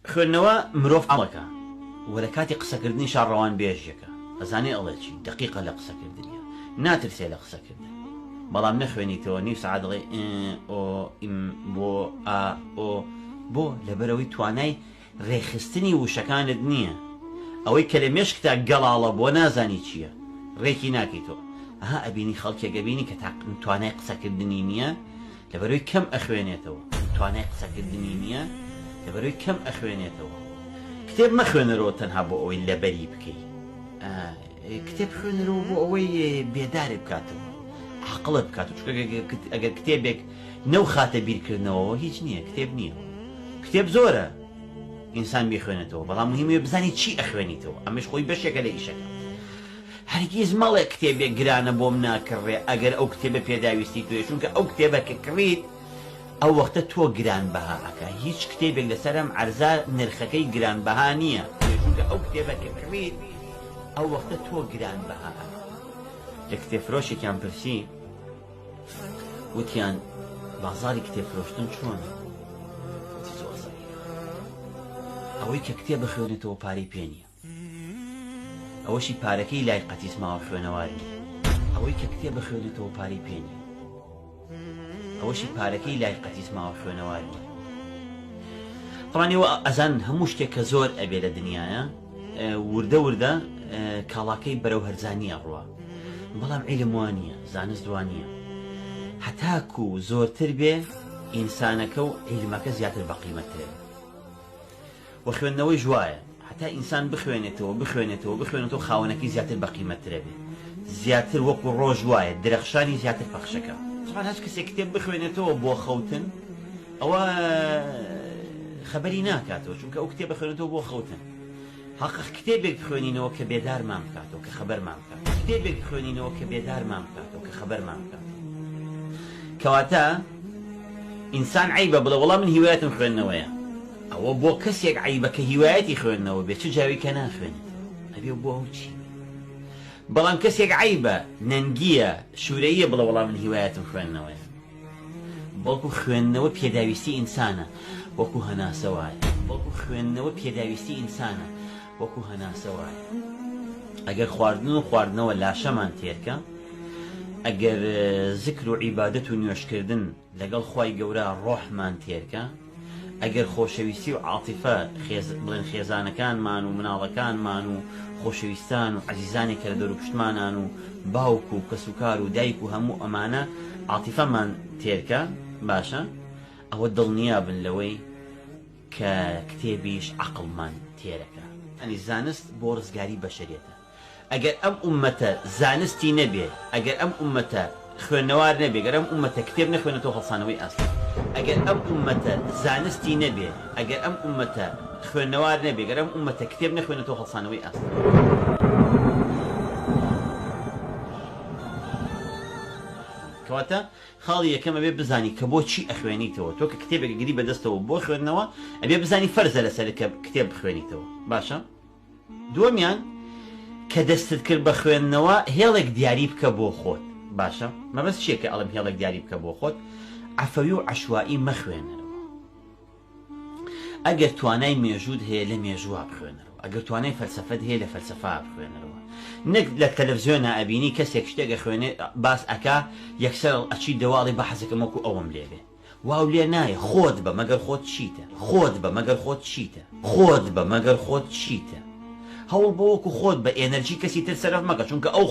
خوێندنەوە مرۆڤ ئەڵەکە وە لە کاتی قسەکردنی شارڕەوان بێژیەکە ئەزانێ ئەڵێکی دقیقە لە قسەکردنیە ناترسێ لە قسەکردن بەڵام نەخوێنیتەوە نیو سعات دڵێ ئۆ ئیم بۆ ئا ئۆ بۆ لەبەرەوەی توانای ڕێخستنی وشەکانت نییە ئەوەی کە لە مێشکتا گەڵاڵە بۆ نازانی چییە ڕێکی ناکەیتەوە ئەها ئەبینی خەڵکێگەبینی کە توانای قسەکردنی نییە لەبەرەوەی کەم ئەخوێنێتەوە توانای قسەکردنی نییە لەبەرەوەی کەم ئەخوێنێتەوە کتێب مەخوێنەرەوە تەنها بۆ ئەوەی لەبەری بکەیت کتێب خوێنەرەوە بۆ ئەوەی بێدارێ بکاتەوە عقڵت بکاتەوە چونکە ئەگەر کتێبێک نەو خاتە بیرکردنەوەەوە هیچ نییە کتێب نییە کتێب زۆرە ئینسان بخوێنێتەوە بەڵام مهمە بزانی چی ئەخوێنیتەوە ئەمەش خۆی بەشێکە لە ئیشەکە هەرگیز مەڵێ کتێبێک گرانە بۆم ناکڕێ ئەگەر ئەو کتێبە پێداویستی توێ چونکە ئەو کتێبە کە کڕیت ئەو وەختە تۆ گرانبەها ئەکا هیچ کتێبێک لەسەرم عەرزا نرخەکەی گرانبەها نییە چونکە ئەو کتێبە کە کڕیت ئەو وەختە تۆ گرانبەها لە کتێبفرۆشێکیان پرسی وتیان بازاری کتێبفرۆشتن چۆنە ئەوەی کە کتێب بخوێنێتەوە پارەی پێ نییە ئەوەشی پارەکەی لای قەتیسماوە خوێنەواری ئەوەی کە کتێب بخوێنێتەوە پارەی پێ نییە ئەوەشی پارەکەی لای قەتیسماوە خوێنەواری طبعاً ئەزان هەموو شتێک کە زۆر ئەبێ لە دنیاە وردە وردە کاڵاکەی بەرەو هەرزانیە ڕوە بەڵام عیلم وانە زانست دوانیە هەتاکو زۆرتر بێ ئینسانەکە و عیلمەکە زیاتر بەقیمەتترێ وە خوێندنەوەی ژوایە هەتا ئینسان بخوێنێتەوە خاوەنەکەی زیاتر بەقیمەتترە بێ زیاتر وەکو ڕۆژ وایە درەخشانی زیاتر پەخشەکە هەچ کەسێک کتێب بخوێنێتەوە بۆ خەوتن ئەوە خەبەری ناکاتەوە چونکە ئەو کتێب بخوێنێتەوە بۆ خەوتن حەقیق کتێبێک بخوێنینەوە کە بێدارمان بکاتەوە کە خەبەرمان بکات کتێبێک بخوێنینەوە کە بێدارمان بکاتەوە کە خەبەرمان بکات کەواتە ئینسان عیبە بڵێ وەڵام من هیوایەتم خوێندنەوەیە ئەوە بۆ کەسێک عیبە کە هیوایەتی خوێندنەوە بێ چ جاوی کە ناخوێنێتەوە ئەبێ بۆ ئەو چی بەڵام کەسێک عیبە نەنگیە شوورەیە بڵێ وەڵام من هیوایەتم خوێندنەوەیە بەڵکو خوێندنەوە پێداویستی ئینسانە وەکو هەناسە وایە بەڵکو خوێندنەوە پێداویستی ئینسانە وەکو هەناسە وایە ئەگەر خواردنەوە لاشەمان تێرکە ئەگەر زیکر و عیبادەت و نوێشکردن لەگەڵ خوای گەورە ڕۆحمان تێرکە ئەگەر خۆشەویستی و عاتیفە بڵێن خێزانەکانمان و مناڵەکانمان و خۆشەویستان و عەزیزانی کە لە دەور و پشتمانان و باوک و کەسوکار و دایک و هەموو ئەمانە عاتیفەمان تێرکە باشە ئەوە دڵنیابن لەوەی کە کتێبیش عەقڵمان تێرەکە ئەنی زانست بۆ ڕزگاری بەشەریەتە ئەگەر ئەم ئومەتە زانستی نەبێ ئەگەر ئەم ئومەتە خوێندنەوار نەبێ ئەگەر ئەم ئومەتە کتێب نەخوێنێتەوە هەڵسانەوەی ئەسڵ ئەگەر ئەم ئومەتە زانستی نەبێ ئەگەر ئەم ئومەتە خوێندنەوار نەبێ ئەگەر ئەم ئومەتە کتێب نەخوێنێتەوە هەڵسانەوەی ئەسڵ کەواتە خاڵی یەکەمە بێ بزانی کە بۆ چی ئەخوێنیتەوە تۆ کە کتێبێک گری بەدەستەوە بۆ خوێندنەوە ئەبێ بزانی فەرزە لەسەر کە کتێب بخوێنیتەوە باشە دووەمیان کە دەستت کرد بە خوێندنەوە هێڵێک دیاری بکە بۆ خۆت باشە مەبەست چییە کە ئەڵم هێڵێک دیاری بکە بۆ خۆت عەفەوی و عەشوایی مەخوێنەرەوە ئەگەر توانای مێژوود هەیە لە مێژووا بخوێنەرەوە ئەگەر توانای فەلسەفەت هەیە لە فەلسەفا بخوێنەرەوە نەک لە تەلەڤیزیۆنە ئەبینی کەسێک شتێکە خوێنێ باس ئەکا یەکسەر ئەچی دەواڵی بە حەزەکەم وەکو ئەوەم لێبێ واو لێ نایە خۆت بە مەگەر خۆت چیتە خۆت بە مەگەر خۆت چیتە خۆت بە مەگەر خۆت چیتە هەوڵ بۆ وەکو خۆت بە ئێنەرژی کەسی تر سەرف مەکە چونکە ئەو